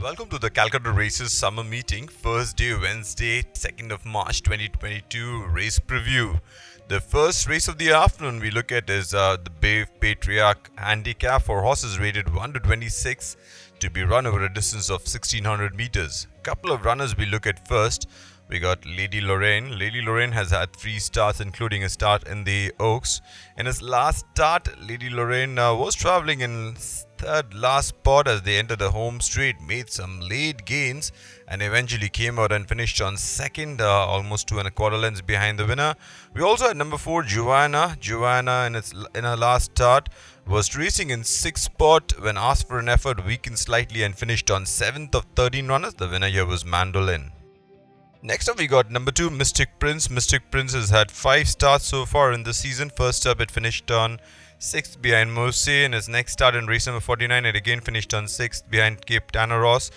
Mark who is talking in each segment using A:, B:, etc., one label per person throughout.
A: Welcome to the Calcutta Race's summer meeting, first day Wednesday, 2nd of March 2022 race preview. The first race of the afternoon we look at is the Bay Patriarch Handicap for horses rated 1 to 26 to be run over a distance of 1600 meters. Couple of runners we look at first. We got Lady Lorraine. Lady Lorraine has had 3 starts, including a start in the Oaks. In his last start, Lady Lorraine was traveling in third last spot as they entered the home straight, made some late gains, and eventually came out and finished on second, almost 2.25 lengths behind the winner. We also had number 4, Joanna. Joanna, in her last start, was racing in 6th spot when asked for an effort, weakened slightly and finished on 7th of 13 runners. The winner here was Mandolin. Next up we got number 2, Mystic Prince. Mystic Prince has had 5 starts so far in the season. First up it finished on 6th behind Mose. In his next start in race number 49 it again finished on 6th behind Cape Tanaros.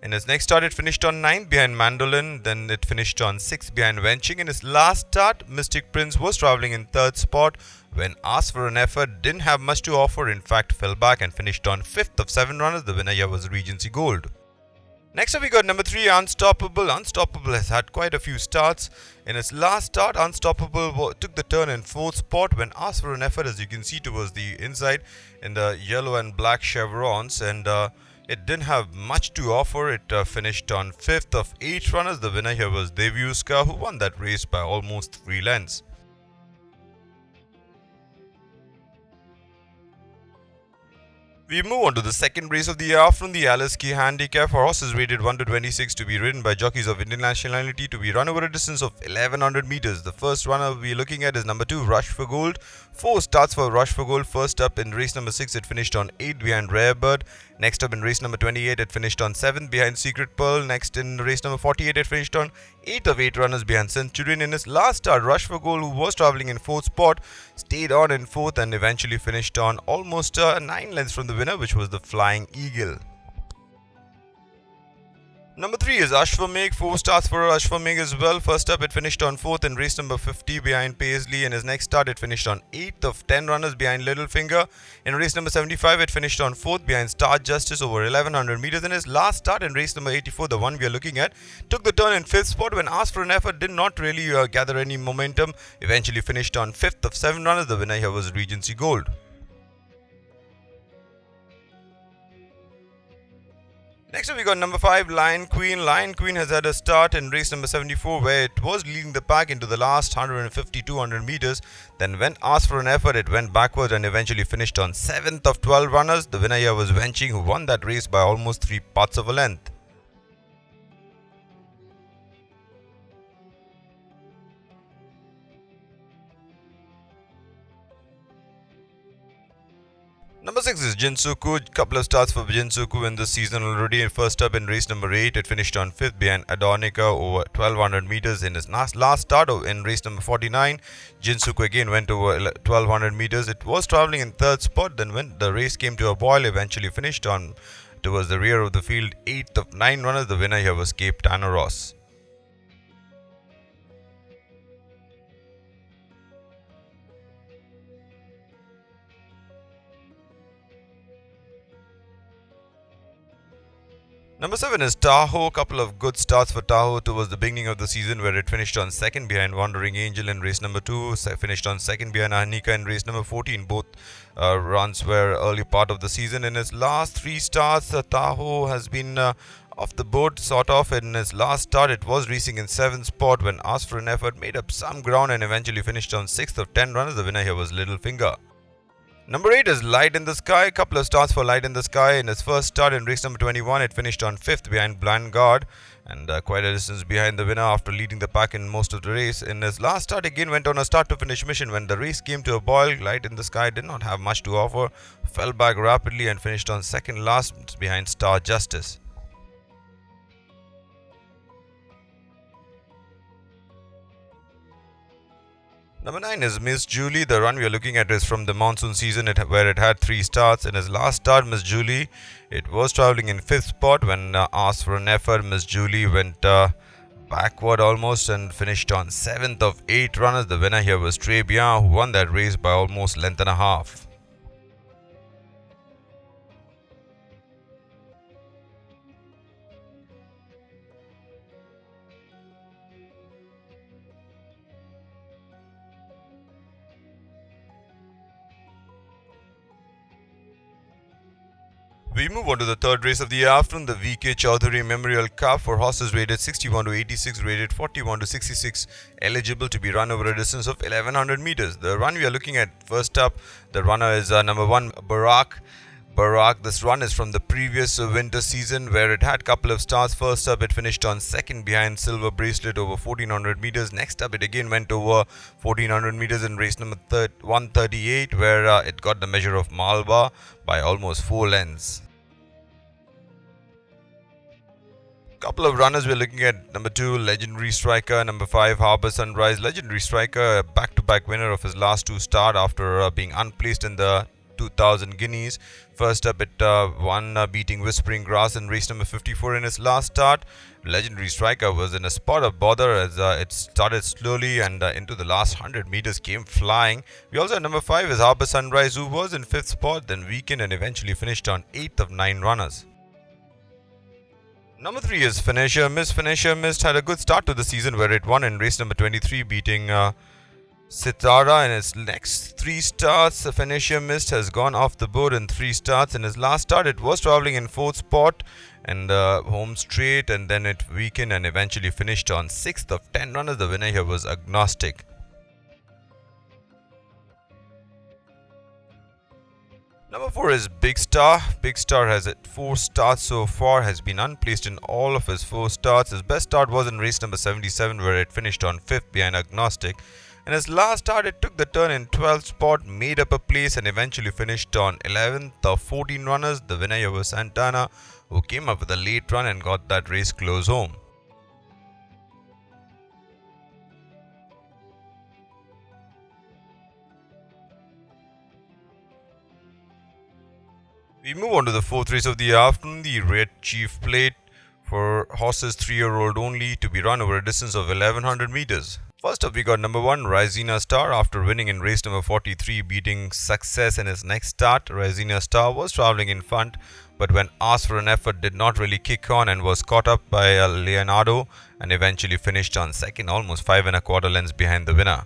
A: In his next start it finished on 9th behind Mandolin. Then it finished on 6th behind Wenching. In his last start Mystic Prince was travelling in 3rd spot when asked for an effort, didn't have much to offer, in fact fell back and finished on 5th of 7 runners. The winner here was Regency Gold. Next up we got number 3, Unstoppable. Unstoppable has had quite a few starts. In its last start, Unstoppable took the turn in 4th spot when asked for an effort, as you can see towards the inside in the yellow and black chevrons, and it didn't have much to offer. It finished on 5th of 8 runners. The winner here was Devyuska, who won that race by almost 3 lengths. We move on to the second race of the afternoon, the Alice Key Handicap for horses rated 1 to 26 to be ridden by jockeys of Indian nationality to be run over a distance of 1100 meters. The first runner we're looking at is number 2, Rush for Gold. 4 starts for Rush for Gold. First up in race number 6 it finished on 8 behind Rare Bird. Next up in race number 28 it finished on 7th behind Secret Pearl. Next in race number 48 it finished on 8 of 8 runners behind Centurion. In his last start, Rush for Gold, who was travelling in 4th spot, stayed on in 4th and eventually finished on almost 9 lengths from the winner, which was the Flying Eagle. Number 3 is Ashwamegh. 4 starts for Ashwamegh as well. First up it finished on 4th in race number 50 behind Paisley. In his next start it finished on 8th of 10 runners behind Littlefinger. In race number 75 it finished on 4th behind Star Justice over 1100 meters. In his last start in race number 84, the one we are looking at, took the turn in 5th spot when asked for an effort, did not really gather any momentum. Eventually finished on 5th of 7 runners. The winner here was Regency Gold. Next up we got number 5, Lion Queen. Lion Queen has had a start in race number 74 where it was leading the pack into the last 150-200 meters. Then when asked for an effort it went backwards and eventually finished on 7th of 12 runners. The winner here was Wenching, who won that race by almost 3 parts of a length. Number 6 is Jinsuku. Couple of starts for Jinsuku in this season already. First up in race number 8, it finished on 5th behind Adonica over 1200 meters. In his last start in race number 49, Jinsuku again went over 1200 meters. It was travelling in 3rd spot. Then when the race came to a boil, eventually finished on towards the rear of the field, 8th of 9 runners. The winner here was Cape Tanaros. Number 7 is Tahoe. Couple of good starts for Tahoe towards the beginning of the season where it finished on 2nd behind Wandering Angel in race number 2, finished on 2nd behind Anika in race number 14. Both runs were early part of the season. In his last 3 starts, Tahoe has been off the board sort of. In his last start it was racing in 7th spot when asked for an effort, made up some ground and eventually finished on 6th of 10 runners. The winner here was Littlefinger. Number 8 is Light in the Sky. Couple of starts for Light in the Sky. In his first start in race number 21, it finished on 5th behind Blind Guard and quite a distance behind the winner after leading the pack in most of the race. In his last start again went on a start to finish mission. When the race came to a boil, Light in the Sky did not have much to offer, fell back rapidly and finished on 2nd last behind Star Justice. Number 9 is Miss Julie. The run we are looking at is from the monsoon season where it had 3 starts. In his last start, Miss Julie, it was travelling in 5th spot. When asked for an effort, Miss Julie went backward almost and finished on 7th of 8 runners. The winner here was Très Bien, who won that race by almost length and a half. We move on to the third race of the afternoon, the VK Chaudhary Memorial Cup for horses rated 61 to 86, rated 41 to 66, eligible to be run over a distance of 1100 meters. The run we are looking at first up, the runner is number 1, Barak. This run is from the previous winter season where it had a couple of starts. First up, it finished on second behind Silver Bracelet over 1400 meters. Next up, it again went over 1400 meters in race number 138 where it got the measure of Malwa by almost 4 lengths. Couple of runners we're looking at. Number 2, Legendary Striker. Number 5, Harbour Sunrise. Legendary Striker, a back-to-back winner of his last 2 starts after being unplaced in the 2000 Guineas. First up, it won beating Whispering Grass in race number 54 in his last start. Legendary Striker was in a spot of bother as it started slowly and into the last 100 meters came flying. We also have number 5 is Harbour Sunrise, who was in 5th spot, then weakened and eventually finished on 8th of 9 runners. Number 3 is Finisher Mist. Finisher Mist had a good start to the season where it won in race number 23 beating Sitara in its next 3 starts. The Finisher Mist has gone off the board in 3 starts. In his last start, it was travelling in 4th spot and home straight, and then it weakened and eventually finished on 6th of 10 runners. The winner here was Agnostic. Number 4 is Big Star. Big Star has 4 starts so far, has been unplaced in all of his 4 starts. His best start was in race number 77 where it finished on 5th behind Agnostic. In his last start, it took the turn in 12th spot, made up a place and eventually finished on 11th of 14 runners. The winner here was Santana, who came up with a late run and got that race close home. We move on to the 4th race of the afternoon, the Red Chief Plate for horses 3-year-old only to be run over a distance of 1100 meters. First up, we got number 1, Risina Star. After winning in race number 43, beating Success in his next start, Risina Star was travelling in front, but when asked for an effort, did not really kick on and was caught up by Leonardo and eventually finished on second, almost 5 1/4 lengths behind the winner.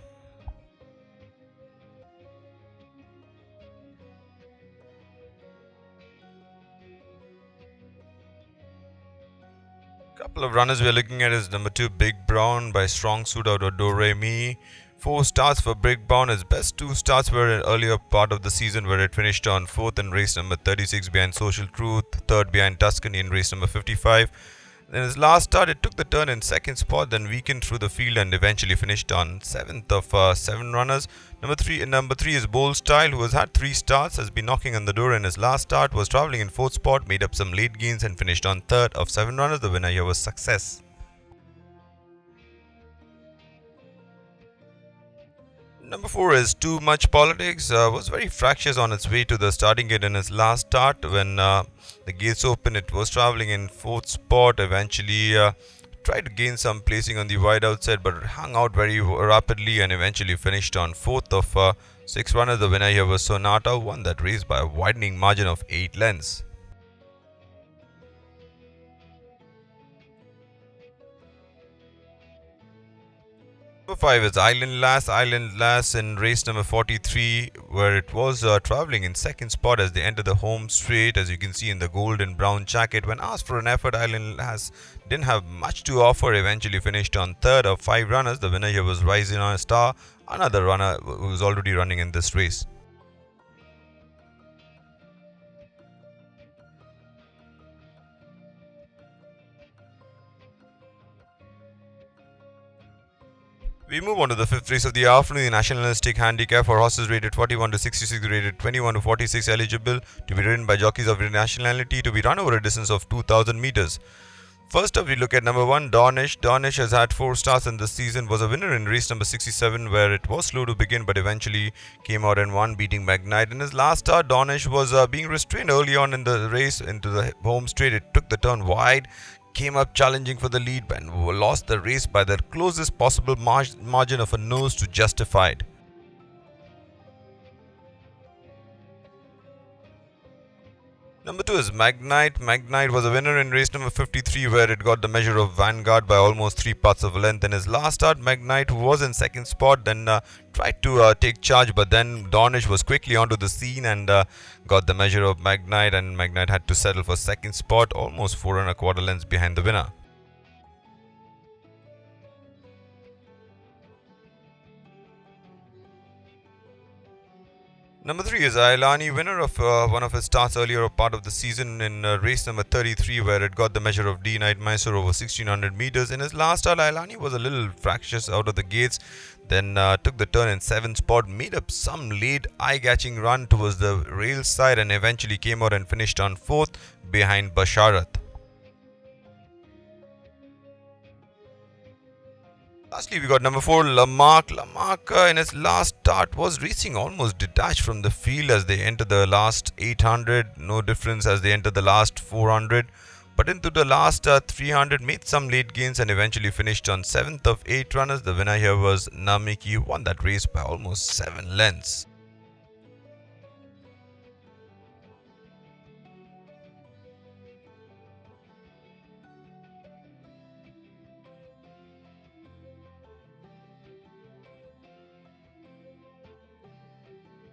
A: Couple of runners we're looking at is number 2, Big Brown by Strong Suit out of Do Re Mi. 4 starts for Big Brown. His best 2 starts were in earlier part of the season where it finished on 4th in race number 36 behind Social Truth, 3rd behind Tuscany in race number 55. In his last start, it took the turn in 2nd spot, then weakened through the field and eventually finished on 7th of 7 runners. Number 3 is Bold Style, who has had 3 starts, has been knocking on the door in his last start, was travelling in 4th spot, made up some late gains and finished on 3rd of 7 runners. The winner here was Success. Number 4 is Too Much Politics. Was very fractious on its way to the starting gate in its last start. When the gates opened, it was travelling in 4th spot. Eventually tried to gain some placing on the wide outside, but hung out very rapidly and eventually finished on 4th of 6 runners. The winner here was Sonata, won that race by a widening margin of 8 lengths. Number 5 is Island Lass. Island Lass in race number 43 where it was travelling in 2nd spot as they entered the home straight, as you can see in the gold and brown jacket. When asked for an effort, Island Lass didn't have much to offer, eventually finished on 3rd of 5 runners. The winner here was Rising Star, another runner who was already running in this race. We move on to the 5th race of the afternoon, the nationalistic handicap for horses rated 41 to 66, rated 21 to 46, eligible to be ridden by jockeys of nationality, to be run over a distance of 2000 meters. First up, we look at number 1, Dornish. Dornish has had 4 starts in this season, was a winner in race number 67 where it was slow to begin but eventually came out and won, beating Magnite. In his last start, Dornish was being restrained early on in the race into the home straight. It took the turn wide, came up challenging for the lead and lost the race by the closest possible margin of a nose to Justified. Number 2 is Magnite. Magnite was a winner in race number 53 where it got the measure of Vanguard by almost 3 parts of a length. In his last start, Magnite, who was in second spot, then tried to take charge, but then Dornish was quickly onto the scene and got the measure of Magnite, and Magnite had to settle for second spot, almost 4 1/4 lengths behind the winner. Number 3 is Ailani, winner of one of his starts earlier part of the season in race number 33 where it got the measure of D Knight Mysore over 1600 meters. In his last start, Ailani was a little fractious out of the gates, then took the turn in 7th spot, made up some late eye-catching run towards the rail side and eventually came out and finished on 4th behind Basharat. Lastly, we got number 4, Lamarck. Lamarck in his last start was racing almost detached from the field as they entered the last 800. No difference as they entered the last 400. But into the last 300, made some late gains and eventually finished on 7th of 8 runners. The winner here was Namiki, who won that race by almost 7 lengths.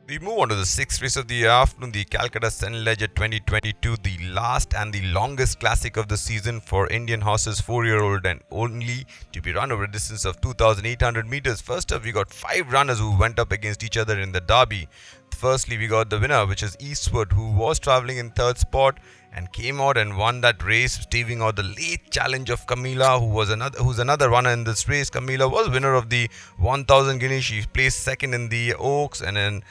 A: We move on to the 6th race of the afternoon, the Calcutta Sun Ledger 2022, the last and the longest classic of the season for Indian horses 4-year-old and only, to be run over a distance of 2,800 meters. First up, we got 5 runners who went up against each other in the derby. Firstly, we got the winner, which is Eastwood, who was travelling in 3rd spot and came out and won that race, staving out the late challenge of Camila, who's another runner in this race. Camila was winner of the 1000 guineas. She placed second in the Oaks, and then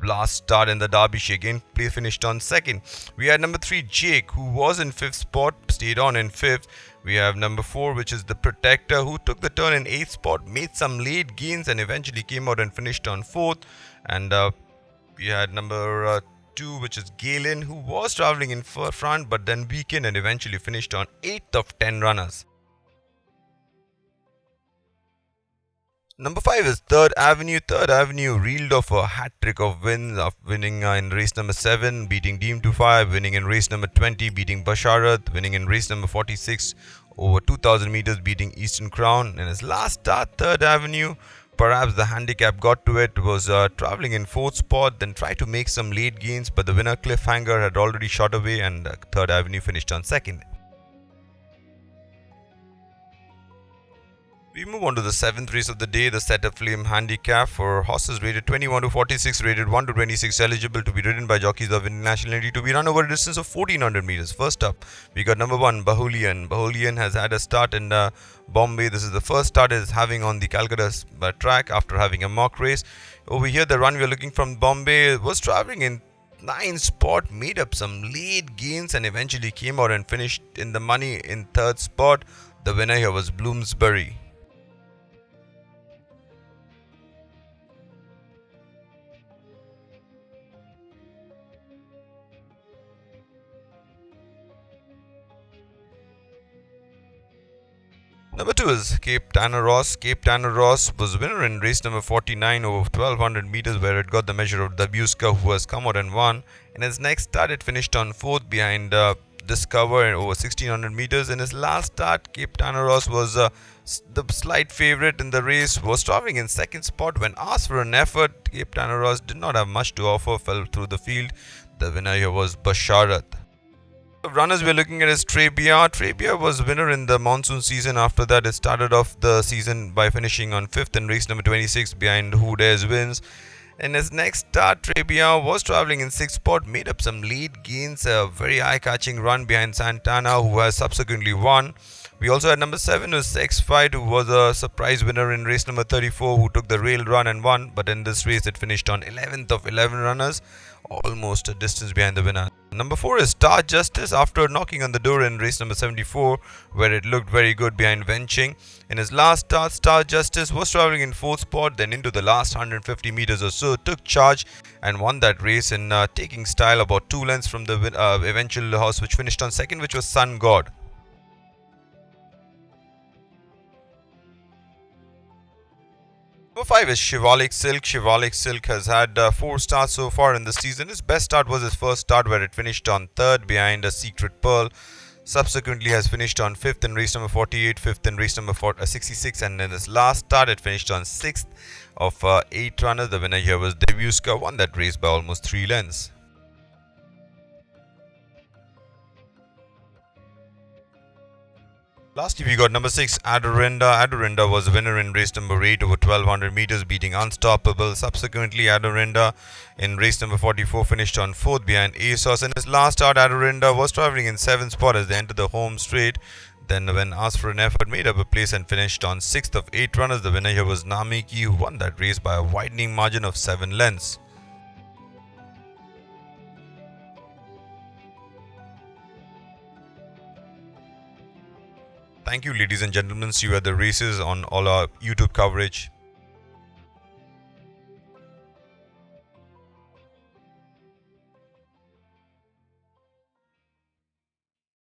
A: last start in the derby she again finished on second. We had number 3, Jake, who was in 5th spot, stayed on in 5th. We have number 4, which is the Protector, who took the turn in 8th spot, made some late gains and eventually came out and finished on 4th. And we had number 2, which is Galen, who was travelling in front but then weakened and eventually finished on 8th of 10 runners. Number 5 is Third Avenue. Third Avenue reeled off a hat-trick of wins, of winning in race number 7, beating Deem to 5, winning in race number 20, beating Basharat, winning in race number 46, over 2000 meters, beating Eastern Crown. In his last start, Third Avenue, perhaps the handicap got to it, was travelling in 4th spot, then tried to make some late gains, but the winner Cliffhanger had already shot away and Third Avenue finished on 2nd. We move on to the 7th race of the day, the Setup Flame Handicap for horses rated 21 to 46, rated 1 to 26, eligible to be ridden by jockeys of Indian nationality, to be run over a distance of 1400 meters. First up, we got number 1, Bahulian. Bahulian has had a start in Bombay. This is the first start it is having on the Calcutta track after having a mock race. Over here, the run we are looking from Bombay was travelling in 9th spot, made up some late gains and eventually came out and finished in the money in 3rd spot. The winner here was Bloomsbury. Number 2 is Cape Tanner Ross. Cape Tanner Ross was winner in race number 49 over 1200 meters where it got the measure of Dabuska, who has come out and won. In his next start, it finished on 4th behind Discover over 1600 meters. In his last start, Cape Tanner Ross was the slight favourite in the race, was travelling in 2nd spot. When asked for an effort, Cape Tanner Ross did not have much to offer, fell through the field. The winner here was Basharat. The runners we are looking at is Trebia. Trebia was winner in the monsoon season. After that, it started off the season by finishing on 5th in race number 26 behind Who Dares Wins. In his next start, Trebia was travelling in 6th spot, made up some late gains, a very eye-catching run behind Santana, who has subsequently won. We also had number 7 who is Sex Fight, who was a surprise winner in race number 34, who took the rail run and won, but in this race it finished on 11th of 11 runners, almost a distance behind the winner. Number 4 is Star Justice, after knocking on the door in race number 74, where it looked very good behind Venching. In his last start, Star Justice was travelling in 4th spot, then into the last 150 meters or so, took charge and won that race in taking style, about 2 lengths from the eventual horse which finished on 2nd, which was Sun God. Number 5 is Shivalik Silk. Shivalik Silk has had 4 starts so far in the season. His best start was his first start where it finished on 3rd behind a Secret Pearl. Subsequently has finished on 5th in race number 48, 5th in race number 66, and in his last start it finished on 6th of 8 runners. The winner here was Debuska, won that race by almost 3 lengths. Lastly, we got number 6, Adorinda. Adorinda was a winner in race number 8 over 1200 meters, beating Unstoppable. Subsequently, Adorinda in race number 44 finished on 4th behind ASOS. In his last start, Adorinda was travelling in 7th spot as they entered the home straight. Then, when asked for an effort, made up a place and finished on 6th of 8 runners. The winner here was Namiki, who won that race by a widening margin of 7 lengths. Thank you, ladies and gentlemen. See you at the races on all our YouTube coverage.